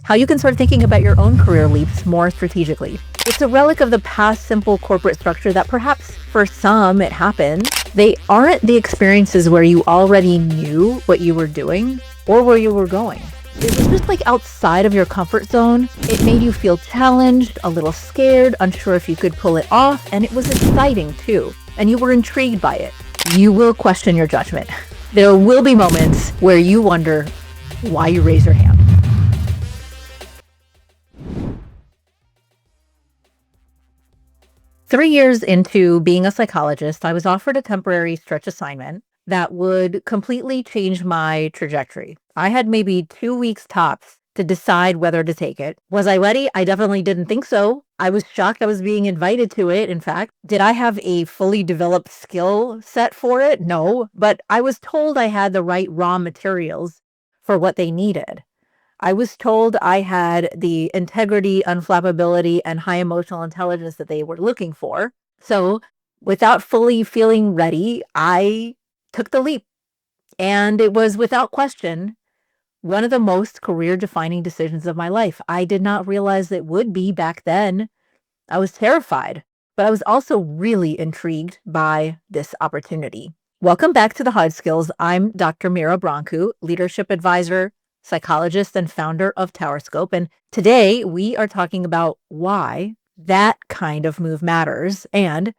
how you can start thinking about your own career leaps more strategically. It's a relic of the past simple corporate structure that perhaps for some it happened. They aren't the experiences where you already knew what you were doing or where you were going. It was just like outside of your comfort zone. It made you feel challenged, a little scared, unsure if you could pull it off, and it was exciting too. And you were intrigued by it. You will question your judgment. There will be moments where you wonder why you raise your hand. Three years into being a psychologist, I was offered a temporary stretch assignment that would completely change my trajectory. I had maybe 2 weeks tops to decide whether to take it. Was I ready? I definitely didn't think so. I was shocked I was being invited to it. In fact, did I have a fully developed skill set for it? No, but I was told I had the right raw materials for what they needed. I was told I had the integrity, unflappability, and high emotional intelligence that they were looking for. So without fully feeling ready, I took the leap. And it was without question one of the most career-defining decisions of my life. I did not realize it would be back then. I was terrified, but I was also really intrigued by this opportunity. Welcome back to the Hard Skills. I'm Dr. Mira Brancu, leadership advisor, psychologist, and founder of TowerScope. And today we are talking about why that kind of move matters and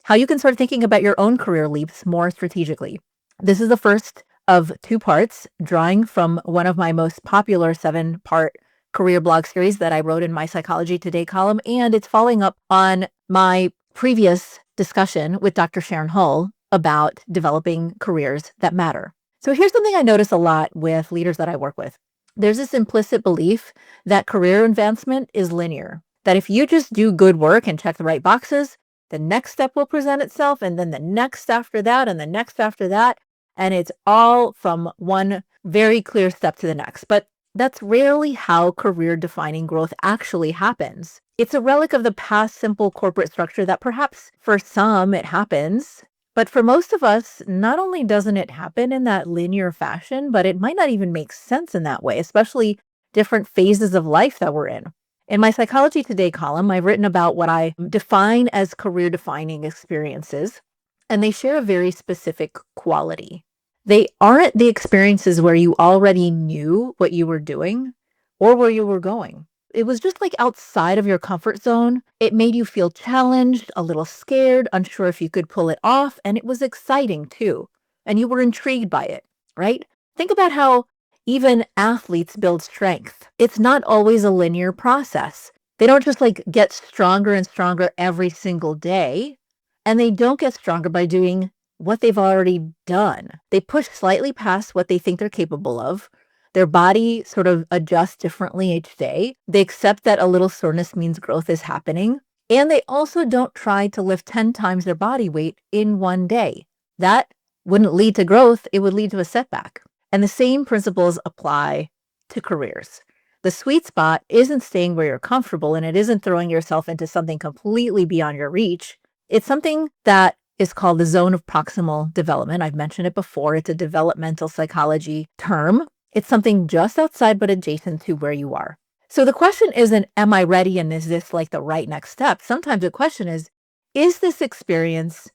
how you can start thinking about your own career leaps more strategically. This is the first of 2 parts, drawing from one of my most popular 7-part career blog series that I wrote in my Psychology Today column, and it's following up on my previous discussion with Dr. Sharon Hull about developing careers that matter. So here's something I notice a lot with leaders that I work with. There's this implicit belief that career advancement is linear, that if you just do good work and check the right boxes, the next step will present itself, and then the next after that, and the next after that, and it's all from one very clear step to the next. But that's rarely how career-defining growth actually happens. It's a relic of the past simple corporate structure that perhaps for some it happens, but for most of us, not only doesn't it happen in that linear fashion, but it might not even make sense in that way, especially different phases of life that we're in. In my Psychology Today column, I've written about what I define as career-defining experiences, and they share a very specific quality. They aren't the experiences where you already knew what you were doing or where you were going. It was just like outside of your comfort zone. It made you feel challenged, a little scared, unsure if you could pull it off, and it was exciting too. And you were intrigued by it, right? Think about how even athletes build strength. It's not always a linear process. They don't just like get stronger and stronger every single day, and they don't get stronger by doing what they've already done. They push slightly past what they think they're capable of. Their body sort of adjusts differently each day. They accept that a little soreness means growth is happening. And they also don't try to lift 10 times their body weight in one day. That wouldn't lead to growth. It would lead to a setback. And the same principles apply to careers. The sweet spot isn't staying where you're comfortable, and it isn't throwing yourself into something completely beyond your reach. It's something that is called the Zone of Proximal Development. I've mentioned it before. It's a developmental psychology term. It's something just outside but adjacent to where you are. So the question isn't, am I ready and is this like the right next step? Sometimes the question is this experience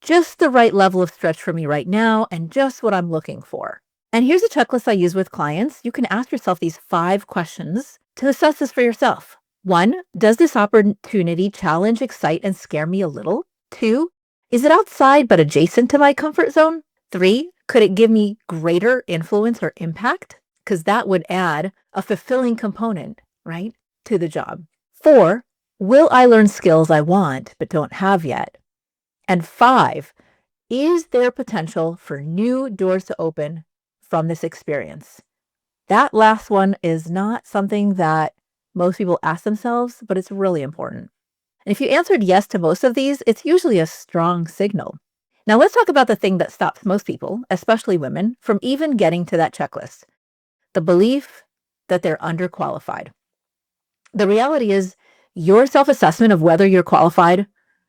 just the right level of stretch for me right now and just what I'm looking for? And here's a checklist I use with clients. You can ask yourself these 5 questions to assess this for yourself. 1, does this opportunity challenge, excite, and scare me a little? 2, is it outside but adjacent to my comfort zone? 3, could it give me greater influence or impact? Because that would add a fulfilling component, right, to the job. 4, will I learn skills I want but don't have yet? And 5, is there potential for new doors to open from this experience? That last one is not something that most people ask themselves, but it's really important. And if you answered yes to most of these, it's usually a strong signal. Now let's talk about the thing that stops most people, especially women, from even getting to that checklist. The belief that they're underqualified. The reality is your self-assessment of whether you're qualified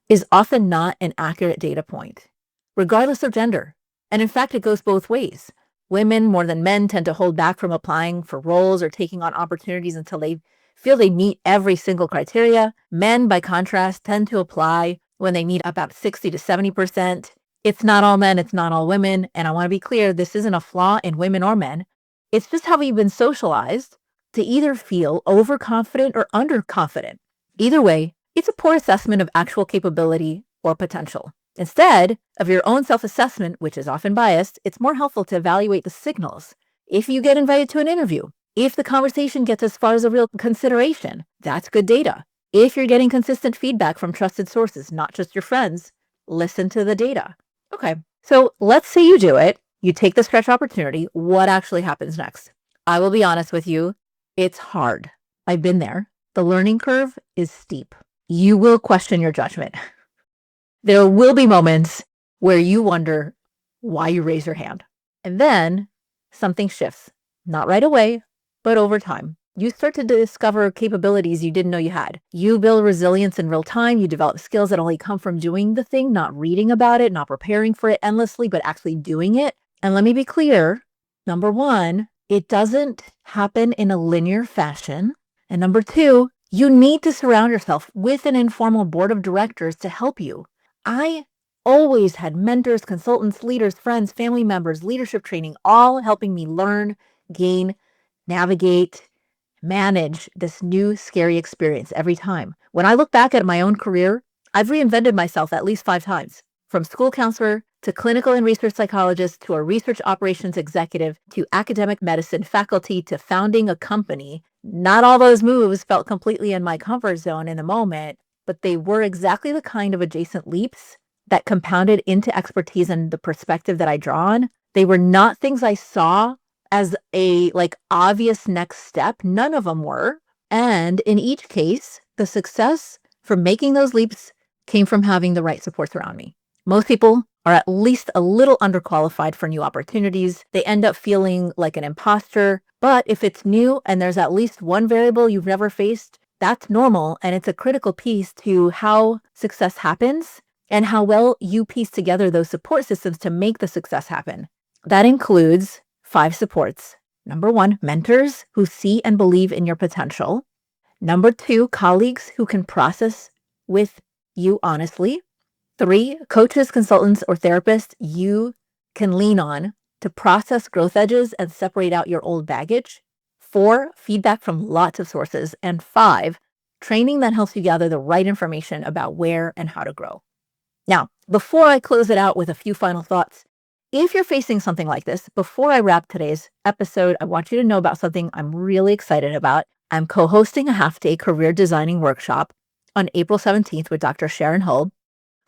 is often not an accurate data point, regardless of gender. And in fact, it goes both ways. Women, more than men, tend to hold back from applying for roles or taking on opportunities until they feel they meet every single criteria. Men, by contrast, tend to apply when they meet about 60 to 70%. It's not all men, it's not all women. And I want to be clear, this isn't a flaw in women or men. It's just how we've been socialized to either feel overconfident or underconfident. Either way, it's a poor assessment of actual capability or potential. Instead of your own self-assessment, which is often biased, it's more helpful to evaluate the signals. If you get invited to an interview, if the conversation gets as far as a real consideration, that's good data. If you're getting consistent feedback from trusted sources, not just your friends, listen to the data. Okay, so let's say you do it. You take the stretch opportunity. What actually happens next? I will be honest with you. It's hard. I've been there. The learning curve is steep. You will question your judgment. There will be moments where you wonder why you raise your hand. And then something shifts. Not right away, but over time. You start to discover capabilities you didn't know you had. You build resilience in real time. You develop skills that only come from doing the thing, not reading about it, not preparing for it endlessly, but actually doing it. And let me be clear. Number one, it doesn't happen in a linear fashion. And number two, you need to surround yourself with an informal board of directors to help you. I always had mentors, consultants, leaders, friends, family members, leadership training, all helping me learn, gain, navigate, manage this new scary experience every time. When I look back at my own career, I've reinvented myself at least 5 times. From school counselor to clinical and research psychologist to a research operations executive to academic medicine faculty to founding a company. Not all those moves felt completely in my comfort zone in the moment, but they were exactly the kind of adjacent leaps that compounded into expertise and the perspective that I draw on. They were not things I saw as a obvious next step. None of them were. And in each case, the success from making those leaps came from having the right supports around me. Most people are at least a little underqualified for new opportunities. They end up feeling like an imposter. But if it's new and there's at least one variable you've never faced, that's normal. And it's a critical piece to how success happens and how well you piece together those support systems to make the success happen. That includes 5 supports. Number 1, mentors who see and believe in your potential. Number 2, colleagues who can process with you honestly. 3, coaches, consultants, or therapists you can lean on to process growth edges and separate out your old baggage. 4, feedback from lots of sources. And 5, training that helps you gather the right information about where and how to grow. Now, before I close it out with a few final thoughts, if you're facing something like this, before I wrap today's episode, I want you to know about something I'm really excited about. I'm co-hosting a half-day career designing workshop on April 17th with Dr. Sharon Hull,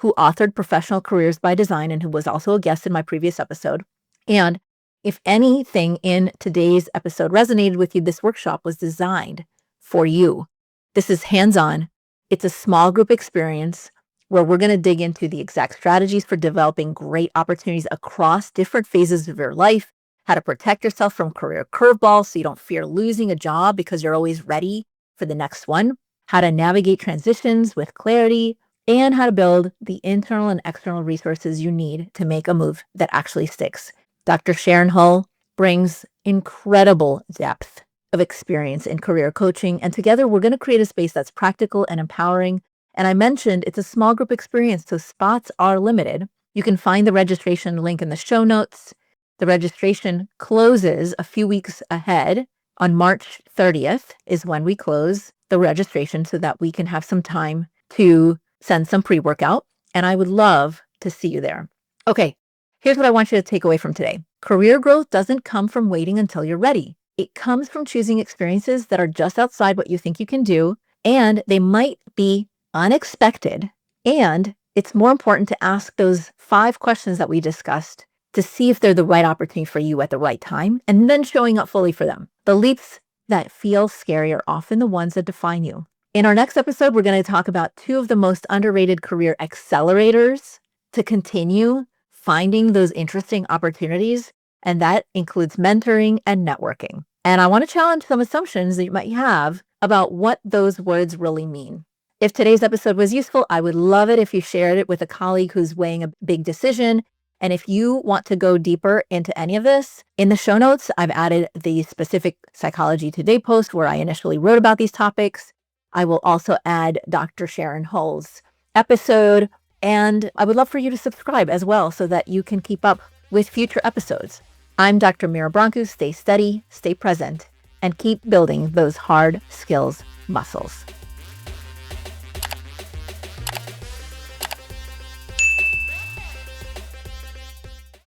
who authored Professional Careers by Design and who was also a guest in my previous episode. And if anything in today's episode resonated with you, this workshop was designed for you. This is hands-on. It's a small group experience where we're going to dig into the exact strategies for developing great opportunities across different phases of your life, how to protect yourself from career curveballs so you don't fear losing a job because you're always ready for the next one, how to navigate transitions with clarity, and how to build the internal and external resources you need to make a move that actually sticks. Dr. Sharon Hull brings incredible depth of experience in career coaching, and together we're going to create a space that's practical and empowering. And I mentioned it's a small group experience, so spots are limited. You can find the registration link in the show notes. The registration closes a few weeks ahead. On March 30th is when we close the registration so that we can have some time to send some pre-workout. And I would love to see you there. Okay, here's what I want you to take away from today. Career growth doesn't come from waiting until you're ready. It comes from choosing experiences that are just outside what you think you can do, and they might be unexpected. And it's more important to ask those 5 questions that we discussed to see if they're the right opportunity for you at the right time, and then showing up fully for them. The leaps that feel scary are often the ones that define you. In our next episode, we're going to talk about 2 of the most underrated career accelerators to continue finding those interesting opportunities, and that includes mentoring and networking. And I want to challenge some assumptions that you might have about what those words really mean. If today's episode was useful, I would love it if you shared it with a colleague who's weighing a big decision And if you want to go deeper into any of this, in the show notes, I've added the specific Psychology Today post where I initially wrote about these topics. I will also add Dr. Sharon Hull's episode, and I would love for you to subscribe as well so that you can keep up with future episodes. I'm Dr. Mira Brancu. Stay steady, stay present, and keep building those hard skills muscles.